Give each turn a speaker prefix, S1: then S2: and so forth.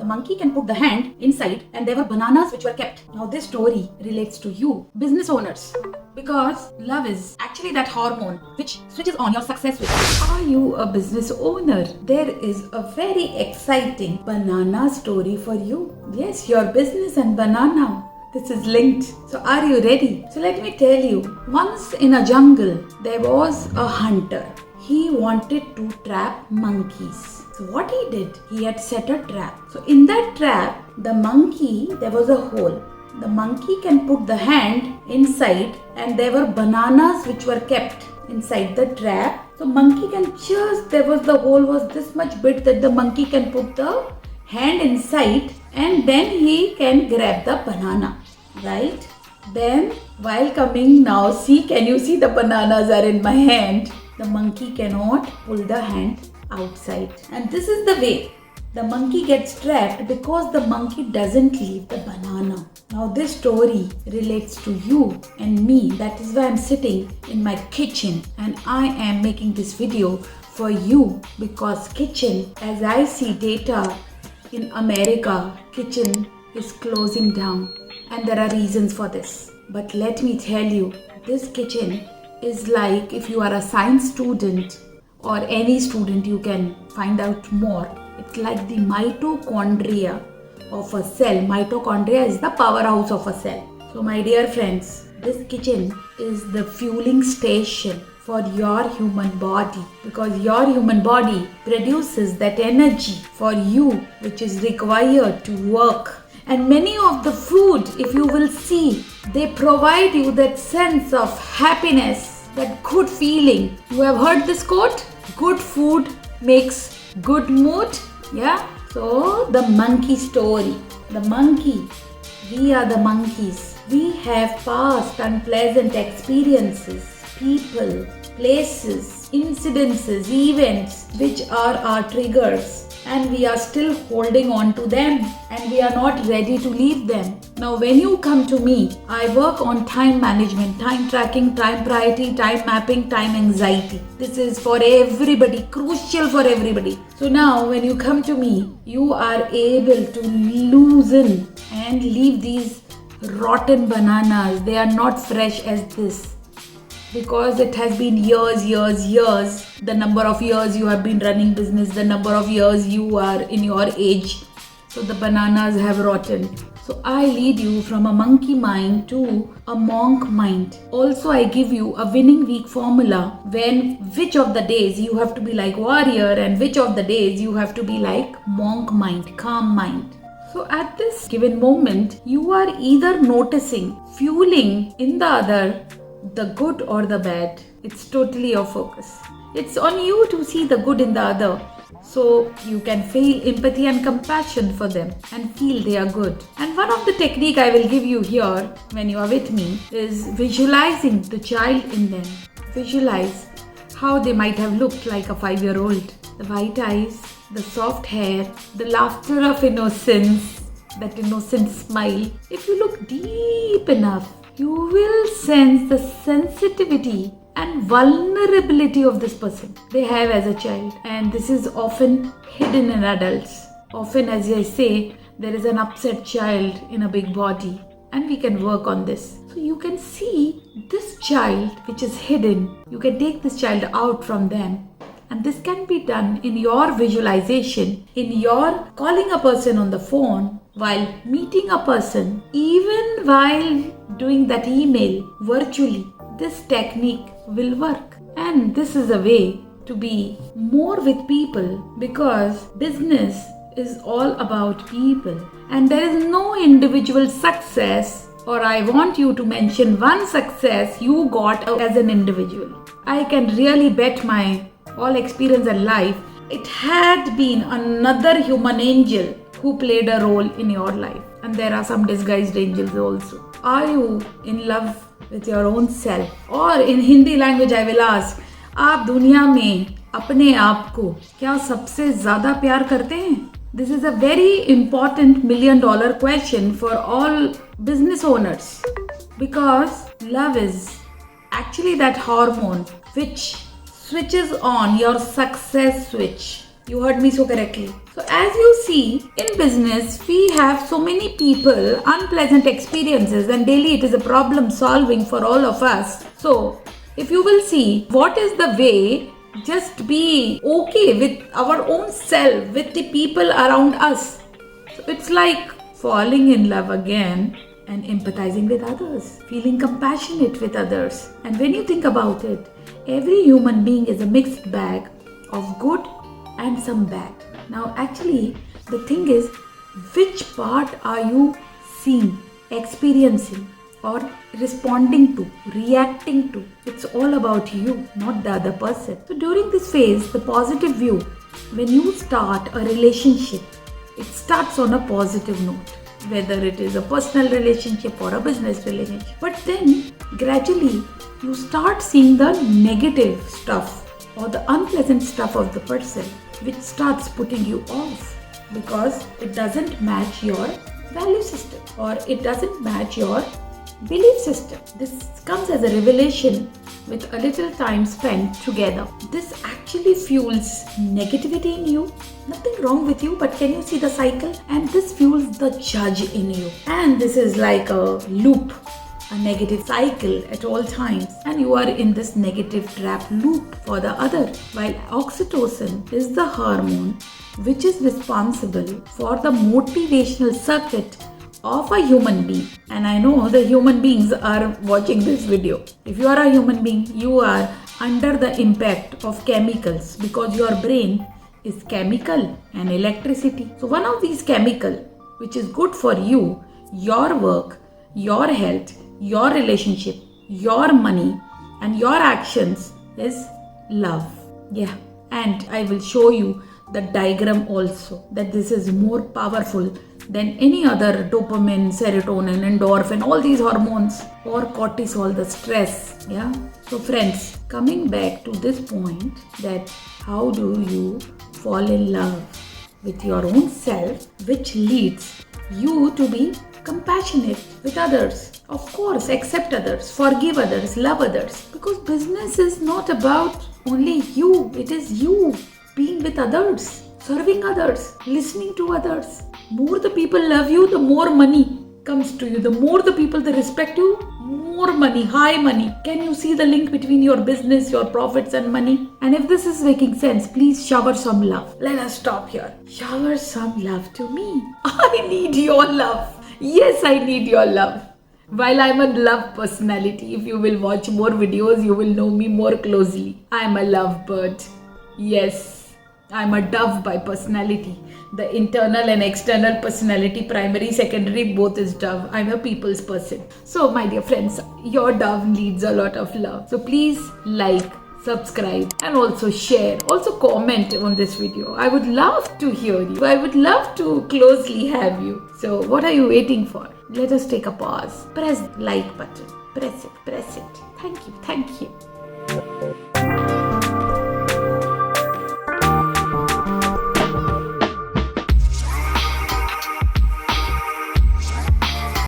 S1: monkey can put the hand inside and there were bananas which were kept. Now this story relates to you, business owners. Because love is actually that hormone which switches on your success switch. Are you a business owner? There is a very exciting banana story for you. Yes, your business and banana. This is linked. So are you ready? So let me tell you, once in a jungle, there was a hunter. He wanted to trap monkeys. So what he did, he had set a trap. So in that trap, the monkey, there was a hole. The monkey can put the hand inside and there were bananas which were kept inside the trap. So monkey can just, the hole was this much big that the monkey can put the hand inside and then he can grab the banana, right? Then while coming now, can you see the bananas are in my hand? The monkey cannot pull the hand outside. And this is the way the monkey gets trapped because the monkey doesn't leave the banana. Now this story relates to you and me. That is why I'm sitting in my kitchen and I am making this video for you, because kitchen, as I see data in America, kitchen is closing down and there are reasons for this. But let me tell you, this kitchen is like, if you are a science student or any student, you can find out more. It's like the mitochondria of a cell. Mitochondria is the powerhouse of a cell. So my dear friends, this kitchen is the fueling station for your human body, because your human body produces that energy for you which is required to work. And many of the food, if you will see, they provide you that sense of happiness, that good feeling. You have heard this quote? Good food makes good mood. Yeah. So the monkey story. The monkey. We are the monkeys. We have past unpleasant experiences, people, places, incidences, events which are our triggers. And we are still holding on to them and we are not ready to leave them. Now when you come to me, I work on time management, time tracking, time priority, time mapping, time anxiety. This is for everybody, crucial for everybody. So now when you come to me, you are able to loosen and leave these rotten bananas. They are not fresh as this. Because it has been years, the number of years you have been running business, the number of years you are in your age. So the bananas have rotten. So I lead you from a monkey mind to a monk mind. Also I give you a winning week formula which of the days you have to be like warrior and which of the days you have to be like monk mind, calm mind. So at this given moment, you are either noticing, fueling in the other, the good or the bad. It's totally your focus. It's on you to see the good in the other, so you can feel empathy and compassion for them and feel they are good. And one of the technique I will give you here when you are with me is visualizing the child in them. Visualize how they might have looked like a 5-year-old. The white eyes, the soft hair, the laughter of innocence, that innocent smile. If you look deep enough, you will sense the sensitivity and vulnerability of this person they have as a child. And this is often hidden in adults. Often, as I say, there is an upset child in a big body and we can work on this. So you can see this child which is hidden. You can take this child out from them. And this can be done in your visualization, in your calling a person on the phone, while meeting a person, even while doing that email virtually. This technique will work. And this is a way to be more with people, because business is all about people. And there is no individual success, or I want you to mention one success you got as an individual. I can really bet my all experience and life, it had been another human angel who played a role in your life. And there are some disguised angels also. Are you in love with your own self? Or in Hindi language I will ask, आप दुनिया में अपने आप को क्या सबसे ज़्यादा प्यार करते हैं? This is a very important $1 million question for all business owners. Because love is actually that hormone which switches on your success switch. You heard me so correctly. So as you see, in business, we have so many people, unpleasant experiences, and daily it is a problem solving for all of us. So if you will see, what is the way just be okay with our own self, with the people around us. So it's like falling in love again and empathizing with others, feeling compassionate with others. And when you think about it, every human being is a mixed bag of good and some bad. Now actually the thing is, which part are you seeing, experiencing, or responding to, reacting to? It's all about you, not the other person. So during this phase, the positive view, when you start a relationship, it starts on a positive note, whether it is a personal relationship or a business relationship. But then gradually you start seeing the negative stuff or the unpleasant stuff of the person, which starts putting you off because it doesn't match your value system or it doesn't match your belief system. This comes as a revelation with a little time spent together. This actually fuels negativity in you. Nothing wrong with you, but can you see the cycle? And this fuels the judge in you. And this is like a loop, a negative cycle at all times. And you are in this negative trap loop for the other. While oxytocin is the hormone which is responsible for the motivational circuit of a human being. And I know the human beings are watching this video. If you are a human being, you are under the impact of chemicals because your brain is chemical and electricity. So one of these chemical which is good for you, your work, your health, your relationship, your money and your actions is love. Yeah. And I will show you the diagram also, that this is more powerful than any other dopamine, serotonin, endorphin, all these hormones or cortisol, the stress. Yeah. So friends, coming back to this point, that how do you fall in love with your own self, which leads you to be compassionate with others. Of course, accept others, forgive others, love others. Because business is not about only you, it is you being with others, serving others, listening to others. More the people love you, the more money comes to you. The more the people they respect you, more money, high money. Can you see the link between your business, your profits and money? And if this is making sense, please shower some love. Let us stop here. Shower some love to me. I need your love. Yes, I need your love. While I'm a love personality, if you will watch more videos, you will know me more closely. I'm a lovebird. Yes, I'm a dove by personality. The internal and external personality, primary, secondary, both is dove. I'm a people's person. So my dear friends, your dove needs a lot of love. So please like, subscribe and also share. Also comment on this video. I would love to hear you. I would love to closely have you. So what are you waiting for? Let us take a pause. Press the like button. Press it. Press it. Thank you. Thank you.